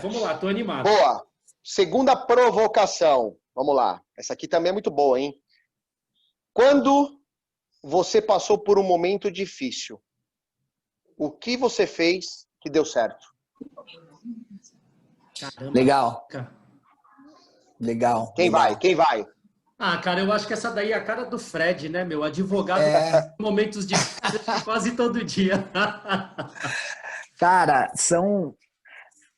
vamos lá, tô animado. Boa. Segunda provocação. Vamos lá. Essa aqui também é muito boa, hein? Quando você passou por um momento difícil, o que você fez que deu certo? Caramba. Legal. Cara. Legal. Quem legal. vai? Quem vai? Ah, cara, eu acho que essa daí é a cara do Fred, né, meu? Advogado em momentos difíceis quase todo dia. Cara, são...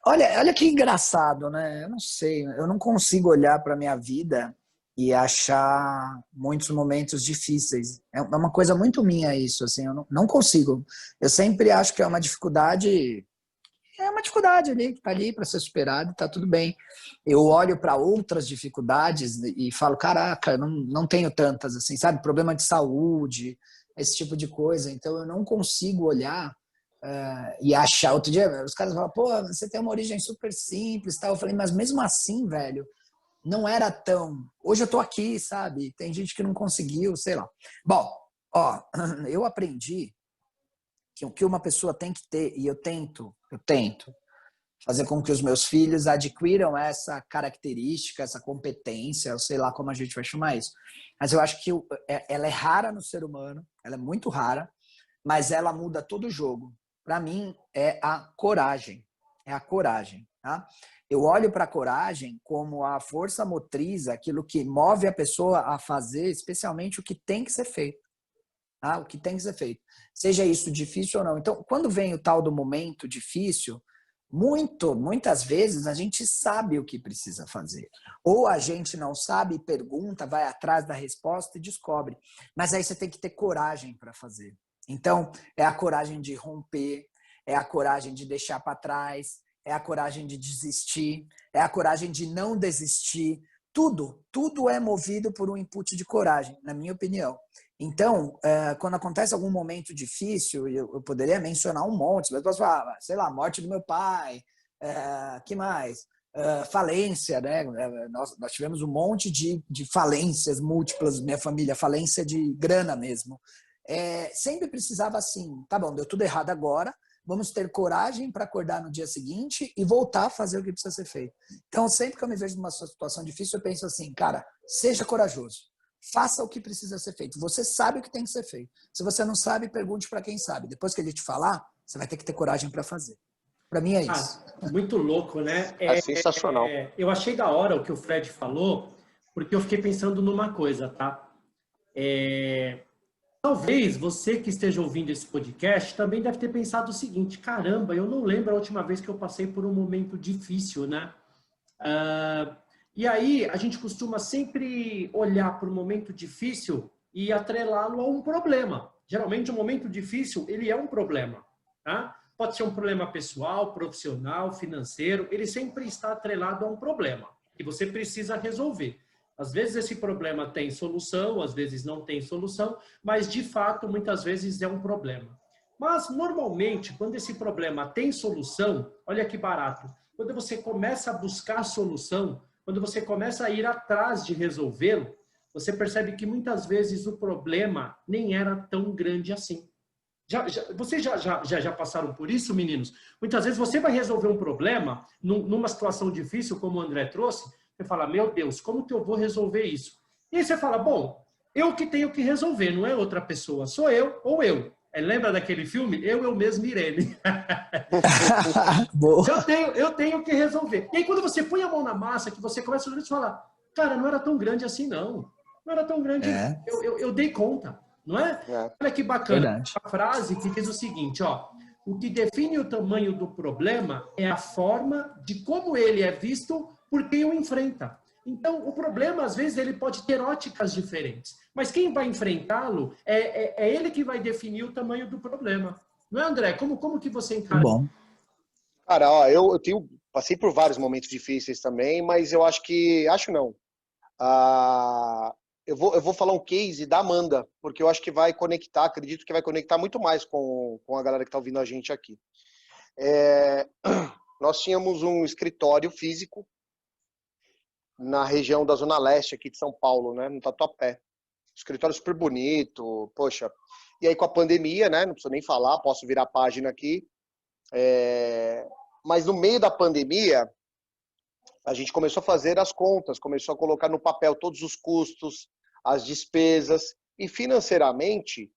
Olha que engraçado, né? Eu não sei, eu não consigo olhar para minha vida e achar muitos momentos difíceis. É uma coisa muito minha isso, assim, eu não consigo. Eu sempre acho que é uma dificuldade ali, que tá ali para ser superada e tá tudo bem. Eu olho para outras dificuldades e falo, caraca, não tenho tantas, assim, sabe? Problema de saúde, esse tipo de coisa. Então eu não consigo olhar e achar. Outro dia os caras falam, pô, você tem uma origem super simples, tal. Eu falei, mas mesmo assim, velho, não era tão... Hoje eu tô aqui, sabe? Tem gente que não conseguiu, sei lá. Bom, ó, eu aprendi que o que uma pessoa tem que ter, e eu tento fazer com que os meus filhos adquiram essa característica, essa competência, eu sei lá como a gente vai chamar isso. Mas eu acho que ela é rara no ser humano, ela é muito rara, mas ela muda todo o jogo. Para mim, é a coragem. É a coragem. Tá? Eu olho para a coragem como a força motriz, aquilo que move a pessoa a fazer, especialmente o que tem que ser feito. Tá? O que tem que ser feito. Seja isso difícil ou não. Então, quando vem o tal do momento difícil, muitas vezes a gente sabe o que precisa fazer. Ou a gente não sabe, pergunta, vai atrás da resposta e descobre. Mas aí você tem que ter coragem para fazer. Então, é a coragem de romper, é a coragem de deixar para trás, é a coragem de desistir, é a coragem de não desistir. Tudo é movido por um input de coragem, na minha opinião. Então, quando acontece algum momento difícil, eu poderia mencionar um monte, mas posso falar, sei lá, morte do meu pai, que mais? Falência, né? Nós tivemos um monte de falências múltiplas, minha família, falência de grana mesmo. Sempre precisava assim, tá bom, deu tudo errado agora, vamos ter coragem para acordar no dia seguinte e voltar a fazer o que precisa ser feito. Então, sempre que eu me vejo numa situação difícil, eu penso assim, cara, seja corajoso. Faça o que precisa ser feito. Você sabe o que tem que ser feito. Se você não sabe, pergunte para quem sabe. Depois que ele te falar, você vai ter que ter coragem para fazer. Para mim é isso. Muito louco, né? É sensacional. Eu achei da hora o que o Fred falou, porque eu fiquei pensando numa coisa, tá? Talvez você que esteja ouvindo esse podcast também deve ter pensado o seguinte, caramba, eu não lembro a última vez que eu passei por um momento difícil, né? E aí a gente costuma sempre olhar para um momento difícil e atrelá-lo a um problema. Geralmente um momento difícil, ele é um problema, tá? Pode ser um problema pessoal, profissional, financeiro, ele sempre está atrelado a um problema que você precisa resolver. Às vezes esse problema tem solução, às vezes não tem solução, mas de fato muitas vezes é um problema. Mas normalmente quando esse problema tem solução, olha que barato, quando você começa a buscar a solução, quando você começa a ir atrás de resolvê-lo, você percebe que muitas vezes o problema nem era tão grande assim. Vocês já passaram por isso, meninos? Muitas vezes você vai resolver um problema numa situação difícil, como o André trouxe, você fala, meu Deus, como que eu vou resolver isso? E aí você fala, bom, eu que tenho que resolver, não é outra pessoa, sou eu ou eu. Lembra daquele filme? Eu mesmo, Irene. eu tenho que resolver. E aí quando você põe a mão na massa, que você começa a falar, cara, não era tão grande assim não. Não era tão grande, eu dei conta. Não é? Olha que bacana. A frase que diz o seguinte, ó, o que define o tamanho do problema é a forma de como ele é visto por quem o enfrenta. Então, o problema, às vezes, ele pode ter óticas diferentes. Mas quem vai enfrentá-lo é ele que vai definir o tamanho do problema. Não é, André? Como que você encara? Bom. Cara, ó, eu passei por vários momentos difíceis também, mas eu acho que... Acho não. Eu vou falar um case da Amanda, porque eu acho que vai conectar, acredito que vai conectar muito mais com a galera que está ouvindo a gente aqui. Nós tínhamos um escritório físico na região da Zona Leste aqui de São Paulo, né, no Tatuapé. Escritório super bonito, poxa. E aí com a pandemia, né, não preciso nem falar, posso virar a página aqui. Mas no meio da pandemia, a gente começou a fazer as contas, começou a colocar no papel todos os custos, as despesas, e financeiramente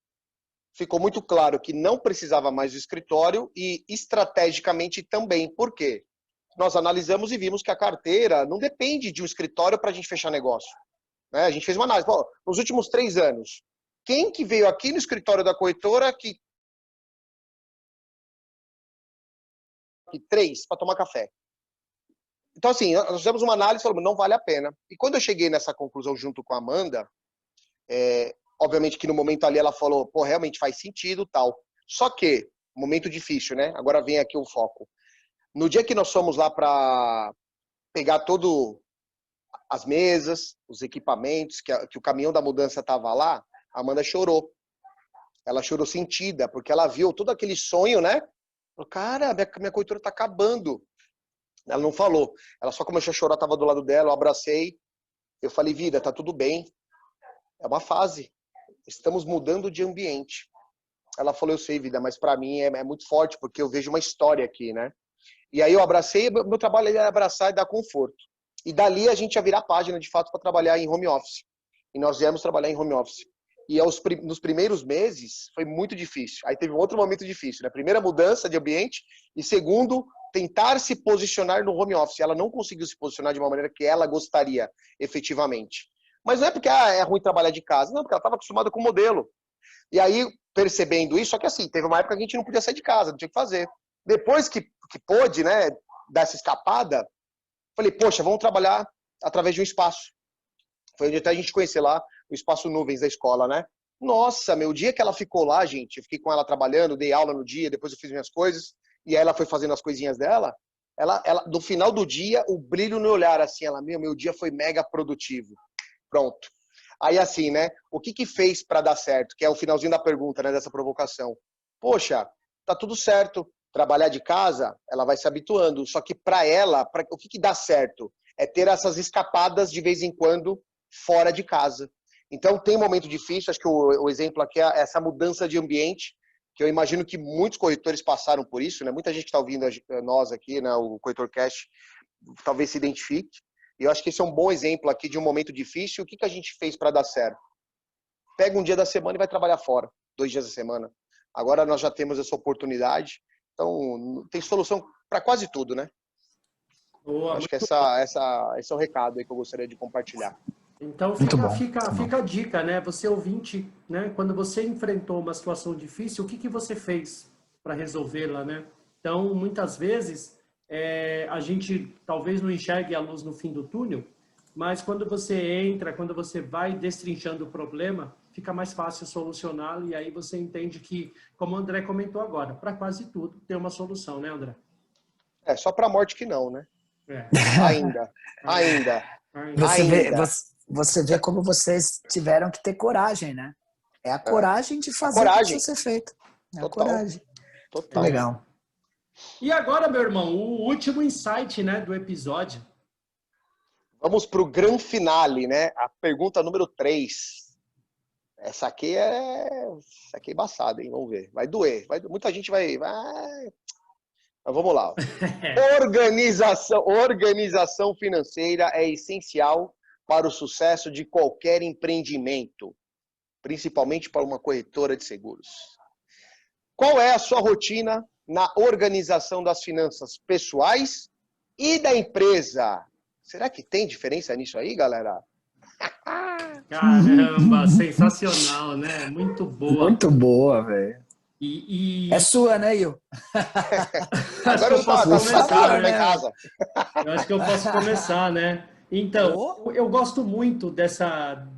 ficou muito claro que não precisava mais do escritório e estrategicamente também. Por quê? Nós analisamos e vimos que a carteira não depende de um escritório para a gente fechar negócio. Né? A gente fez uma análise. Pô, nos últimos 3 anos, quem que veio aqui no escritório da corretora que 3 para tomar café? Então, assim, nós fizemos uma análise e falamos, não vale a pena. E quando eu cheguei nessa conclusão junto com a Amanda, obviamente que no momento ali ela falou, pô, realmente faz sentido, tal. Só que, momento difícil, né? Agora vem aqui o foco. No dia que nós fomos lá para pegar todo as mesas, os equipamentos, que o caminhão da mudança estava lá, a Amanda chorou. Ela chorou sentida, porque ela viu todo aquele sonho, né? Falou, cara, minha corretora está acabando. Ela não falou. Ela só começou a chorar, estava do lado dela, eu abracei. Eu falei, vida, tá tudo bem. É uma fase. Estamos mudando de ambiente. Ela falou, eu sei, vida, mas para mim é muito forte, porque eu vejo uma história aqui, né? E aí eu abracei, meu trabalho é abraçar e dar conforto. E dali a gente ia virar página, de fato, para trabalhar em home office. E nós viemos trabalhar em home office. E nos primeiros meses foi muito difícil. Aí teve um outro momento difícil, né? Primeira mudança de ambiente e segundo, tentar se posicionar no home office. Ela não conseguiu se posicionar de uma maneira que ela gostaria, efetivamente. Mas não é porque é ruim trabalhar de casa, não, porque ela estava acostumada com o modelo. E aí, percebendo isso, só que assim, teve uma época que a gente não podia sair de casa, não tinha o que fazer. Depois que pôde, né, dar essa escapada, falei, poxa, vamos trabalhar através de um espaço. Foi onde até a gente conheceu lá o Espaço Nuvens da escola, né? Nossa, meu, o dia que ela ficou lá, gente, eu fiquei com ela trabalhando, dei aula no dia, depois eu fiz minhas coisas, e aí ela foi fazendo as coisinhas dela, ela no final do dia, o brilho no olhar, assim, ela, meu dia foi mega produtivo. Pronto. Aí assim, né, o que fez para dar certo? Que é o finalzinho da pergunta, né, dessa provocação. Poxa, tá tudo certo, trabalhar de casa, ela vai se habituando, só que para ela, o que dá certo? É ter essas escapadas de vez em quando fora de casa. Então tem um momento difícil, acho que o exemplo aqui é essa mudança de ambiente, que eu imagino que muitos corretores passaram por isso, né? Muita gente que está ouvindo nós aqui, né, o Corretor Cash, talvez se identifique. E eu acho que esse é um bom exemplo aqui de um momento difícil. O que a gente fez para dar certo? Pega um dia da semana e vai trabalhar fora, 2 dias da semana. Agora nós já temos essa oportunidade. Então, tem solução para quase tudo, né? Boa, Acho que esse é o recado aí que eu gostaria de compartilhar. Então Muito bom. fica a dica, né? Você ouvinte, né? Quando você enfrentou uma situação difícil, o que você fez para resolvê-la, né? Então, muitas vezes, a gente talvez não enxergue a luz no fim do túnel, mas quando você entra, quando você vai destrinchando o problema, fica mais fácil solucioná-lo e aí você entende que, como o André comentou agora, para quase tudo tem uma solução, né, André? Só para a morte que não, né? É. Ainda. Você vê como vocês tiveram que ter coragem, né? É a coragem de fazer o que precisa ser feito. É a coragem. Total. Legal. E agora, meu irmão, o último insight, né, do episódio. Vamos para o grande finale, né? A pergunta número 3. Essa aqui é embaçada, hein? Vamos ver. Vai doer. Muita gente vai... Mas vamos lá. Organização financeira é essencial para o sucesso de qualquer empreendimento, principalmente para uma corretora de seguros. Qual é a sua rotina na organização das finanças pessoais e da empresa? Será que tem diferença nisso aí, galera? Caramba, sensacional, né? Muito boa. Muito boa, velho. É sua, né, Will? Agora eu posso começar, né? Em casa. Eu acho que eu posso começar, né? Então, eu gosto muito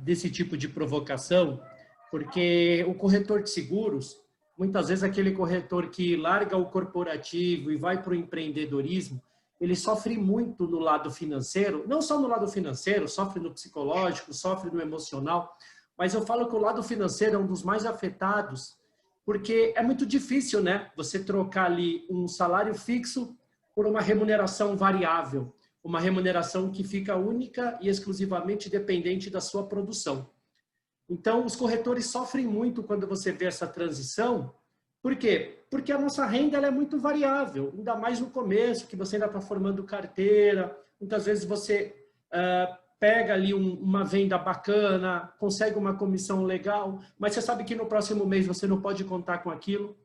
desse tipo de provocação, porque o corretor de seguros, muitas vezes aquele corretor que larga o corporativo e vai para o empreendedorismo, ele sofre muito no lado financeiro, não só no lado financeiro, sofre no psicológico, sofre no emocional, mas eu falo que o lado financeiro é um dos mais afetados, porque é muito difícil, né? Você trocar ali um salário fixo por uma remuneração variável, uma remuneração que fica única e exclusivamente dependente da sua produção. Então, os corretores sofrem muito quando você vê essa transição Por quê? Porque a nossa renda ela é muito variável, ainda mais no começo, que você ainda está formando carteira. Muitas vezes você pega ali uma venda bacana, consegue uma comissão legal, mas você sabe que no próximo mês você não pode contar com aquilo.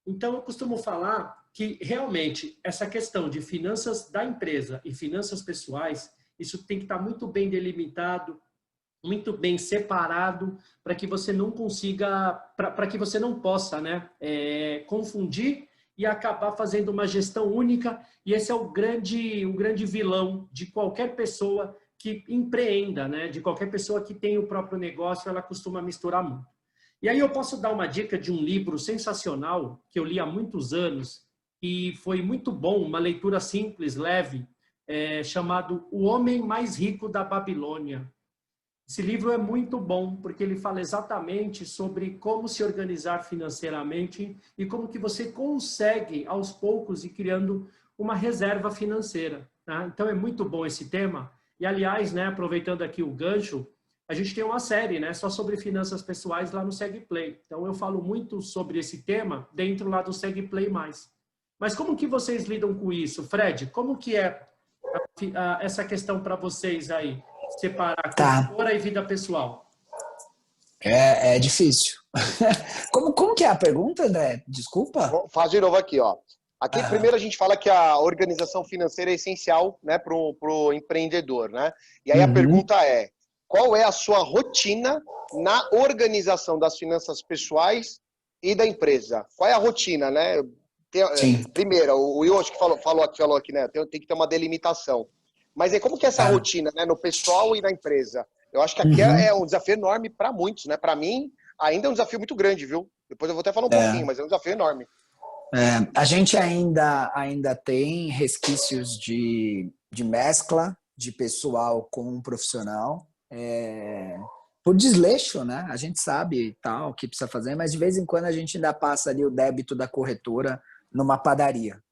Então, eu costumo falar que, realmente, essa questão de finanças da empresa e finanças pessoais, isso tem que estar muito bem delimitado, muito bem separado, para que você não consiga, para que você não possa, né, confundir e acabar fazendo uma gestão única. E esse é o grande vilão de qualquer pessoa que empreenda, né, de qualquer pessoa que tem o próprio negócio, ela costuma misturar muito. E aí eu posso dar uma dica de um livro sensacional que eu li há muitos anos e foi muito bom, uma leitura simples, leve, chamado O Homem Mais Rico da Babilônia. Esse livro é muito bom porque ele fala exatamente sobre como se organizar financeiramente e como que você consegue, aos poucos, ir criando uma reserva financeira. Tá? Então é muito bom esse tema. E, aliás, né, aproveitando aqui o gancho, a gente tem uma série, né, só sobre finanças pessoais lá no SegPlay. Então eu falo muito sobre esse tema dentro lá do SegPlay+. Mas como que vocês lidam com isso, Fred? Como que é essa questão para vocês aí? Separar corretora e vida pessoal. É difícil. Como que é a pergunta, André? Desculpa. Faz de novo aqui, ó. Aqui, primeiro, a gente fala que a organização financeira é essencial, né, para o empreendedor, né? E aí a pergunta é, qual é a sua rotina na organização das finanças pessoais e da empresa? Qual é a rotina, né? Primeiro, o Will acho que falou aqui, né? Tem que ter uma delimitação. Mas como que é essa rotina, né, no pessoal e na empresa? Eu acho que aqui é um desafio enorme para muitos, né? Para mim, ainda é um desafio muito grande, viu? Depois eu vou até falar um pouquinho, mas é um desafio enorme. A gente ainda tem resquícios de mescla de pessoal com profissional. Por desleixo, né? A gente sabe tal o que precisa fazer, mas de vez em quando a gente ainda passa ali o débito da corretora numa padaria,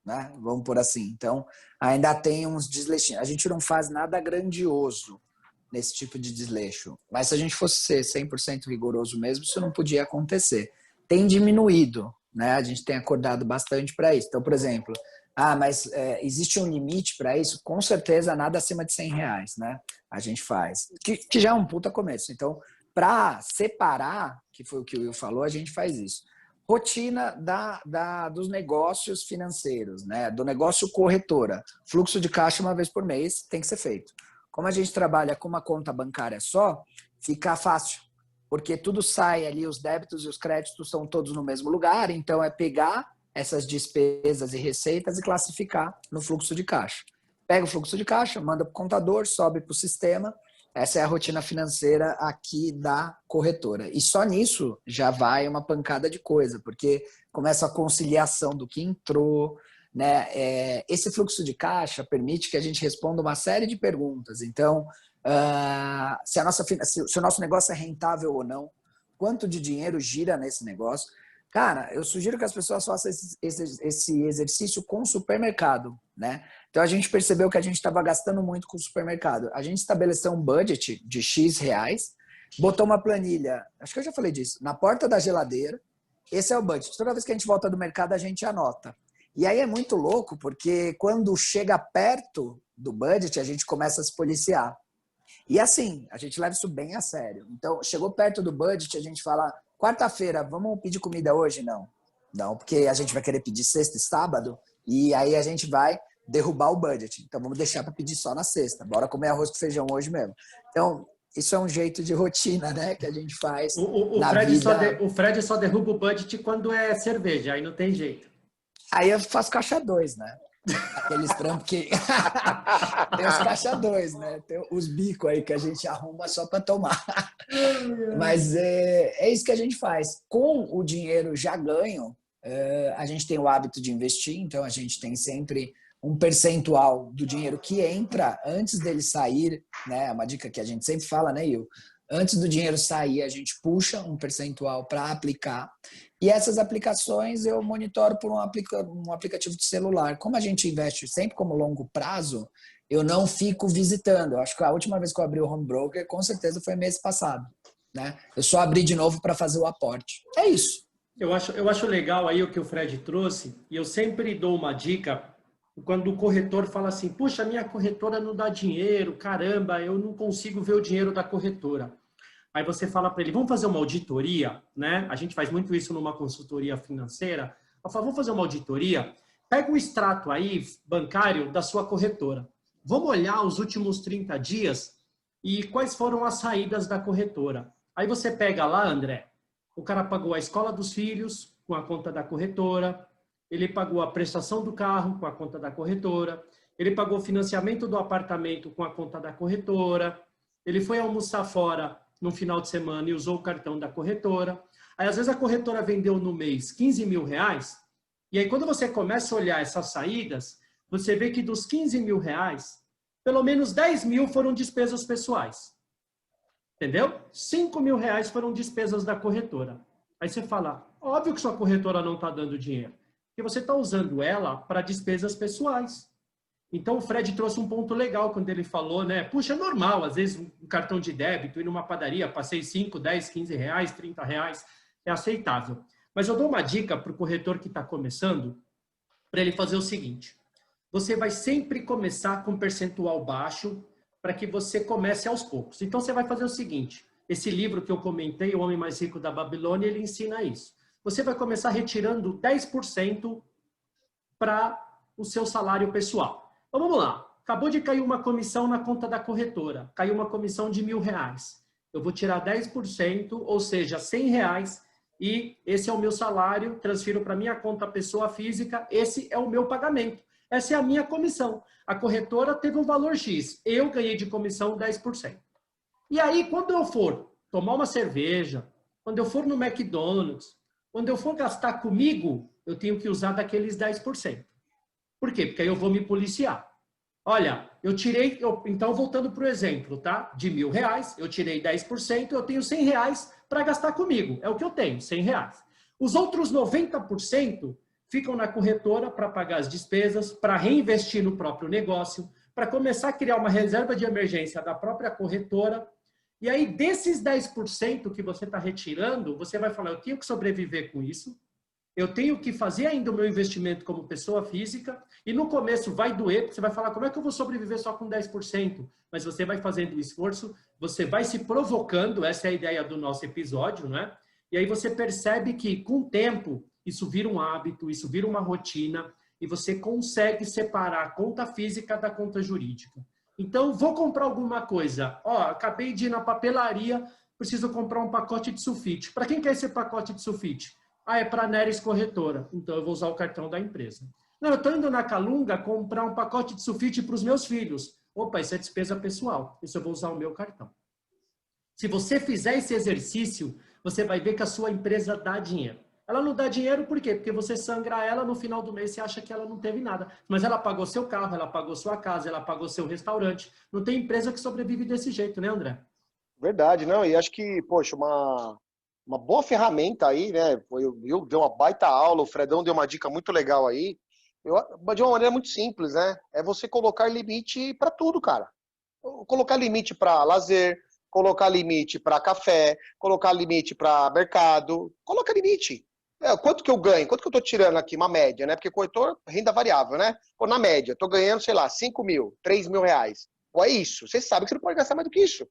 né? Vamos por assim. Então, ainda tem uns desleixinhos. A gente não faz nada grandioso nesse tipo de desleixo, mas se a gente fosse ser 100% rigoroso mesmo, isso não podia acontecer. Tem diminuído, né? A gente tem acordado bastante para isso. Então, por exemplo, mas existe um limite para isso? Com certeza, nada acima de R$100, né? A gente faz. Que já é um puta começo. Então, para separar, que foi o que o Will falou, a gente faz isso. Rotina dos negócios financeiros, né? Do negócio corretora. Fluxo de caixa uma vez por mês tem que ser feito. Como a gente trabalha com uma conta bancária só, fica fácil. Porque tudo sai ali, os débitos e os créditos são todos no mesmo lugar. Então, é pegar essas despesas e receitas e classificar no fluxo de caixa. Pega o fluxo de caixa, manda para o contador, sobe para o sistema. Essa é a rotina financeira aqui da corretora. E só nisso já vai uma pancada de coisa, porque começa a conciliação do que entrou, né? Esse fluxo de caixa permite que a gente responda uma série de perguntas. Então, se o nosso negócio é rentável ou não, quanto de dinheiro gira nesse negócio. Cara, eu sugiro que as pessoas façam esse exercício com o supermercado, né? Então, a gente percebeu que a gente estava gastando muito com o supermercado. A gente estabeleceu um budget de X reais, botou uma planilha, acho que eu já falei disso, na porta da geladeira. Esse é o budget. Toda vez que a gente volta do mercado, a gente anota. E aí é muito louco, porque quando chega perto do budget, a gente começa a se policiar. E assim, a gente leva isso bem a sério. Então, chegou perto do budget, a gente fala, quarta-feira, vamos pedir comida hoje? Não. Não, porque a gente vai querer pedir sexta e sábado, e aí a gente vai derrubar o budget. Então, vamos deixar para pedir só na sexta. Bora comer arroz com feijão hoje mesmo. Então, isso é um jeito de rotina, né, que a gente faz na vida. O Fred só derruba o budget quando é cerveja, aí não tem jeito. Aí eu faço caixa 2, né? Aqueles trampos que... Tem os caixa 2, né? Tem os bicos aí que a gente arruma só para tomar. Mas é isso que a gente faz. Com o dinheiro já ganho, a gente tem o hábito de investir, então a gente tem sempre um percentual do dinheiro que entra antes dele sair, né? É uma dica que a gente sempre fala, né, Will? Antes do dinheiro sair, a gente puxa um percentual para aplicar. E essas aplicações eu monitoro por um aplicativo de celular. Como a gente investe sempre como longo prazo, eu não fico visitando. Eu acho que a última vez que eu abri o Home Broker, com certeza foi mês passado, né? Eu só abri de novo para fazer o aporte. É isso. Eu acho legal aí o que o Fred trouxe, e eu sempre dou uma dica quando o corretor fala assim, puxa, minha corretora não dá dinheiro, caramba, eu não consigo ver o dinheiro da corretora. Aí você fala para ele, vamos fazer uma auditoria, né? A gente faz muito isso numa consultoria financeira. Eu falo, vamos fazer uma auditoria? Pega o extrato aí bancário da sua corretora. Vamos olhar os últimos 30 dias e quais foram as saídas da corretora. Aí você pega lá, André, o cara pagou a escola dos filhos com a conta da corretora, ele pagou a prestação do carro com a conta da corretora, ele pagou o financiamento do apartamento com a conta da corretora, ele foi almoçar fora no final de semana e usou o cartão da corretora. Aí, às vezes, a corretora vendeu no mês 15 mil reais, e aí, quando você começa a olhar essas saídas, você vê que dos 15 mil reais, pelo menos 10 mil foram despesas pessoais. Entendeu? 5 mil reais foram despesas da corretora. Aí você fala, óbvio que sua corretora não está dando dinheiro, porque você está usando ela para despesas pessoais. Então, o Fred trouxe um ponto legal quando ele falou, né? Puxa, é normal, às vezes, um cartão de débito, ir numa padaria, passei 5, 10, 15 reais, 30 reais, é aceitável. Mas eu dou uma dica para o corretor que está começando, para ele fazer o seguinte. Você vai sempre começar com um percentual baixo para que você comece aos poucos. Então, você vai fazer o seguinte. Esse livro que eu comentei, O Homem Mais Rico da Babilônia, ele ensina isso. Você vai começar retirando 10% para o seu salário pessoal. Então, vamos lá. Acabou de cair uma comissão na conta da corretora. Caiu uma comissão de R$1.000. Eu vou tirar 10%, ou seja, R$100, e esse é o meu salário, transfiro para minha conta pessoa física, esse é o meu pagamento. Essa é a minha comissão. A corretora teve um valor X, eu ganhei de comissão 10%. E aí, quando eu for tomar uma cerveja, quando eu for no McDonald's, quando eu for gastar comigo, eu tenho que usar daqueles 10%. Por quê? Porque aí eu vou me policiar. Olha, eu tirei, então voltando para o exemplo, tá? De R$1.000, eu tirei 10%, eu tenho R$100 para gastar comigo. É o que eu tenho, R$100. Os outros 90% ficam na corretora para pagar as despesas, para reinvestir no próprio negócio, para começar a criar uma reserva de emergência da própria corretora. E aí, desses 10% que você está retirando, você vai falar, eu tenho que sobreviver com isso, eu tenho que fazer ainda o meu investimento como pessoa física, e no começo vai doer, porque você vai falar, como é que eu vou sobreviver só com 10%? Mas você vai fazendo o esforço, você vai se provocando, essa é a ideia do nosso episódio, né? E aí você percebe que, com o tempo, isso vira um hábito, isso vira uma rotina, e você consegue separar a conta física da conta jurídica. Então, vou comprar alguma coisa. Ó, acabei de ir na papelaria, preciso comprar um pacote de sulfite. Para quem quer esse pacote de sulfite? Ah, é para a Neres Corretora. Então, eu vou usar o cartão da empresa. Não, eu estou indo na Calunga comprar um pacote de sulfite para os meus filhos. Opa, isso é despesa pessoal. Isso eu vou usar o meu cartão. Se você fizer esse exercício, você vai ver que a sua empresa dá dinheiro. Ela não dá dinheiro por quê? Porque você sangra ela, no final do mês você acha que ela não teve nada. Mas ela pagou seu carro, ela pagou sua casa, ela pagou seu restaurante. Não tem empresa que sobrevive desse jeito, né, André? Verdade, não, e acho que, poxa, uma boa ferramenta aí, né? Eu dei uma baita aula, o Fredão deu uma dica muito legal aí. De uma maneira muito simples, né? É você colocar limite para tudo, cara. Colocar limite para lazer, colocar limite para café, colocar limite para mercado. Coloca limite. Quanto que eu ganho? Quanto que eu tô tirando aqui? Uma média, né? Porque corretor, renda variável, né? Pô, na média, tô ganhando, sei lá, 5 mil, 3 mil reais. Pô, é isso. Você sabe que você não pode gastar mais do que isso.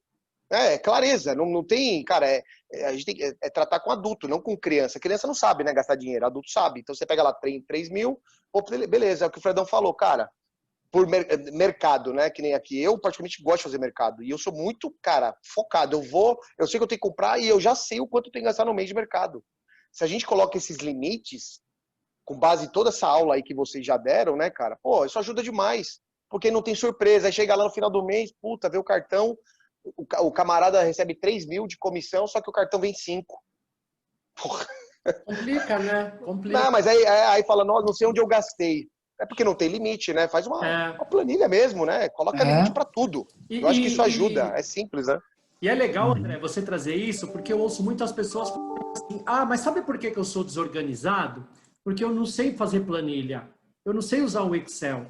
É clareza, não tem, cara, a gente tem que tratar com adulto, não com criança. Criança não sabe, né, gastar dinheiro, adulto sabe. Então você pega lá 3 mil, pô, beleza, é o que o Fredão falou, cara, por mercado, né, que nem aqui. Eu particularmente gosto de fazer mercado e eu sou muito, cara, focado. Eu sei que eu tenho que comprar e eu já sei o quanto eu tenho que gastar no mês de mercado. Se a gente coloca esses limites, com base em toda essa aula aí que vocês já deram, né, cara, pô, isso ajuda demais, porque não tem surpresa. Aí chega lá no final do mês, puta, vê o cartão, o camarada recebe 3 mil de comissão, só que o cartão vem 5. Porra. Complica, né? Complica. Não, mas aí fala, nossa, não sei onde eu gastei. É porque não tem limite, né? Faz uma planilha mesmo, né? Coloca limite para tudo. Eu acho que isso ajuda, é simples, né? E é legal, André, você trazer isso, porque eu ouço muitas pessoas assim, mas sabe por que eu sou desorganizado? Porque eu não sei fazer planilha, eu não sei usar o Excel.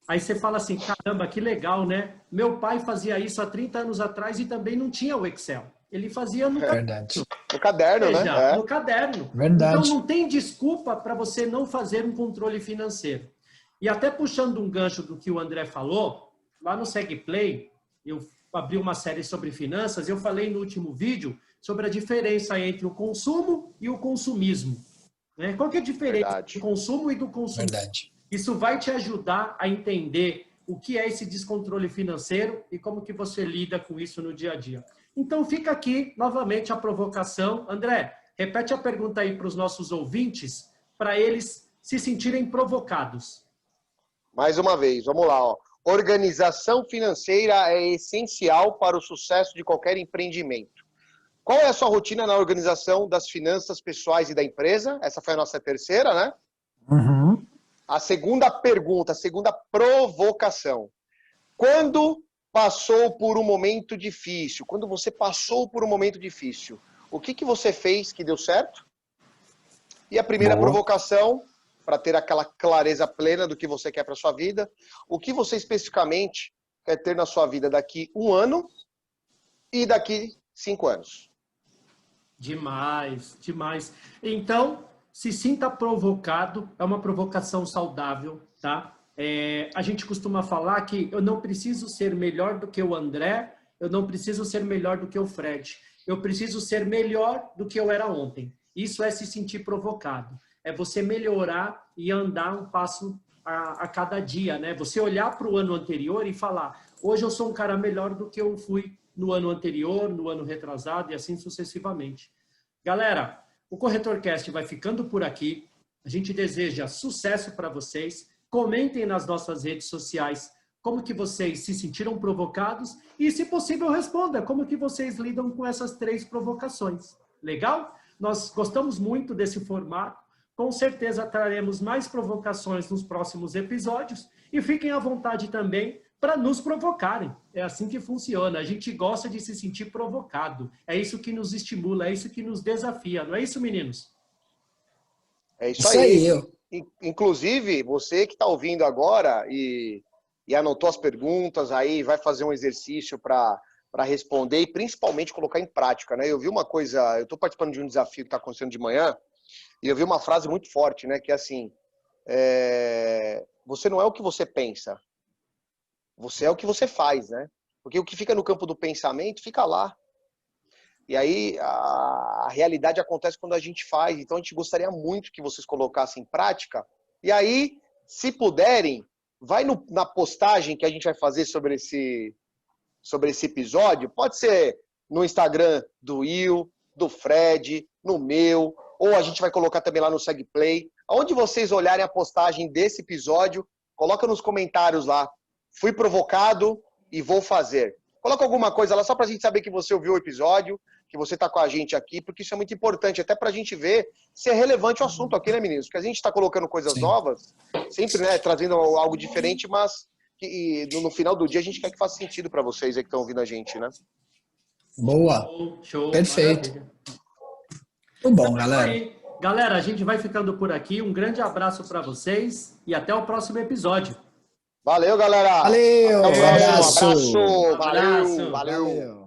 Aí você fala assim, caramba, que legal, né? Meu pai fazia isso há 30 anos atrás e também não tinha o Excel. Ele fazia no Verdade. No caderno, Veja, né? no caderno. Verdade. Então não tem desculpa para você não fazer um controle financeiro. E até puxando um gancho do que o André falou, lá no SegPlay, eu abri uma série sobre finanças, eu falei no último vídeo sobre a diferença entre o consumo e o consumismo. Né? Qual que é a diferença do consumo e do consumo? Verdade. Isso vai te ajudar a entender o que é esse descontrole financeiro e como que você lida com isso no dia a dia. Então fica aqui, novamente, a provocação. André, repete a pergunta aí para os nossos ouvintes, para eles se sentirem provocados. Mais uma vez, vamos lá. Ó. Organização financeira é essencial para o sucesso de qualquer empreendimento. Qual é a sua rotina na organização das finanças pessoais e da empresa? Essa foi a nossa terceira, né? Uhum. A segunda pergunta, a segunda provocação. Quando passou por um momento difícil, quando você passou por um momento difícil, o que você fez que deu certo? E a primeira provocação, para ter aquela clareza plena do que você quer para sua vida, o que você especificamente quer ter na sua vida daqui 1 ano e daqui 5 anos? Demais, demais. Então, se sinta provocado, é uma provocação saudável, tá? A gente costuma falar que eu não preciso ser melhor do que o André, eu não preciso ser melhor do que o Fred, eu preciso ser melhor do que eu era ontem. Isso é se sentir provocado, é você melhorar e andar um passo a cada dia, né? Você olhar para o ano anterior e falar, hoje eu sou um cara melhor do que eu fui no ano anterior, no ano retrasado e assim sucessivamente. Galera, o CorretorCast vai ficando por aqui. A gente deseja sucesso para vocês. Comentem nas nossas redes sociais como que vocês se sentiram provocados e, se possível, responda como que vocês lidam com essas 3 provocações. Legal? Nós gostamos muito desse formato. Com certeza traremos mais provocações nos próximos episódios e fiquem à vontade também para nos provocarem. É assim que funciona. A gente gosta de se sentir provocado. É isso que nos estimula, é isso que nos desafia. Não é isso, meninos? É isso aí. Inclusive, você que está ouvindo agora e anotou as perguntas aí, vai fazer um exercício para responder e principalmente colocar em prática, né? Eu vi uma coisa, eu estou participando de um desafio que está acontecendo de manhã e eu vi uma frase muito forte, né? Que é assim, você não é o que você pensa, você é o que você faz, né? Porque o que fica no campo do pensamento fica lá. E aí a realidade acontece quando a gente faz. Então a gente gostaria muito que vocês colocassem em prática. E aí, se puderem, vai na postagem que a gente vai fazer sobre esse episódio. Pode ser no Instagram do Will, do Fred, no meu, ou a gente vai colocar também lá no SegPlay. Onde vocês olharem a postagem desse episódio, coloca nos comentários lá. Fui provocado e vou fazer. Coloca alguma coisa lá só pra gente saber que você ouviu o episódio, que você tá com a gente aqui, porque isso é muito importante, até pra gente ver se é relevante o assunto aqui, né, meninos? Porque a gente tá colocando coisas novas, sempre, né, trazendo algo diferente, mas que no final do dia a gente quer que faça sentido pra vocês aí que estão ouvindo a gente, né? Boa. Show. Perfeito. Maravilha. Muito bom, galera. Galera, a gente vai ficando por aqui. Um grande abraço pra vocês e até o próximo episódio. Valeu, galera. Valeu. Até o próximo. Abraço. Abraço. Valeu. Abraço. Valeu. Valeu.